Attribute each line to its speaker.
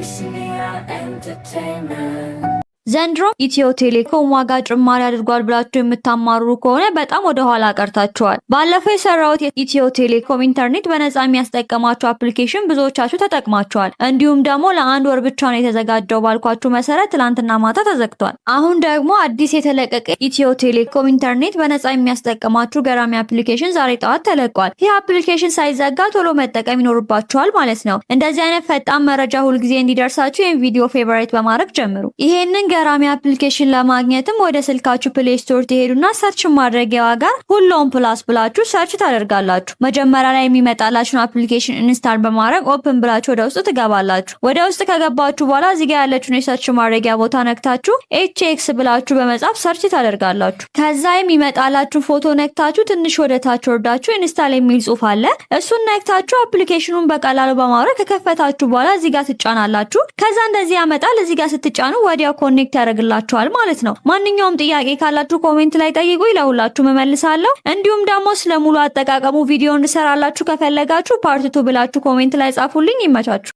Speaker 1: Abyssinia Entertainment.
Speaker 2: ዘንድሮ ኢትዮ ቴሌኮም ዋጋ ጭማሪ አድርጓል ብላችሁ የምታማሩ ከሆነ በጣም ወደ ኋላ ቀርታችኋል። ባለፈው የሰራሁት የኢትዮ ቴሌኮም ኢንተርኔት በነፃ የሚያስጠቅማችሁ አፕሊኬሽን ብዙዎቻችሁ ተጠቅማችኋል። እንዲሁም ደግሞ ለአንድ ወር ብቻ ነው የተዘጋጀው ባልኳችሁ መሰረት ትላንትና ማታ ተዘግቷል። አሁን ደግሞ አዲስ የተለቀቀ ኢትዮ ቴሌኮም ኢንተርኔት በነፃ የሚያስጠቅማችሁ ገራሚ አፕሊኬሽን ዛሬ ጠዋት ተለቋል። ይህ አፕሊኬሽን ሳይዘጋ ቶሎ መጠቀም ይኖርባችኋል ማለት ነው። እንደዚህ አይነት ፈጣን መረጃ ሁልጊዜ እንዲደርሳችሁ ይህን ቪዲዮ ፌቨራይት በማድረግ ጀምሩ። ይሄንን ገራሚ አፕሊኬሽን ለማግኘትም ወደ ስልካችሁ ፕሌይ ስቶር ትሄዱና ሰርች ማድረጊያዋ ጋር ሁሉም ፕላስ ብላችሁ ሰርች ታደርጋላችሁ። መጀመሪያ ላይ የሚመጣላችሁን አፕሊኬሽን ኢንስታል በማድረግ ኦፕን ብላችሁ ወደ ውስጥ ትገባላችሁ። ወደ ውስጥ ከገባችሁ በኋላ እዚህ ጋር ያለችውን የሰርች ማድረጊያ ቦታ ነክታችሁ ኤችኤክስ ብላችሁ በመጻፍ ሰርች ታደርጋላችሁ። ከዛ የሚመጣላችሁ ፎቶ ነክታችሁ ትንሽ ወደ ታች ወርዳችሁ ኢንስታል የሚል ጽሑፍ አለ። እሱን ነክታችሁ አፕሊኬሽኑን በቀላሉ በማውረድ ከከፈታችሁ በኋላ እዚህ ጋር ትጫናላችሁ። ከዛ እንደዚህ ያመጣል። እዚህ ጋር ስትጫኑ ወዲያው ኮኔክት ያደርግላችኋል ማለት ነው። ማንኛውም ጥያቄ ካላችሁ ኮሜንት ላይ ጠይቁኝ፣ ለሁላችሁም እመልሳለሁ። እንዲሁም ደግሞ ስለሙሉ አጠቃቀሙ ቪዲዮ እንድሰራላችሁ ከፈለጋችሁ ፓርት 2 ብላችሁ ኮሜንት ላይ ጻፉልኝ። ይመቻችሁ።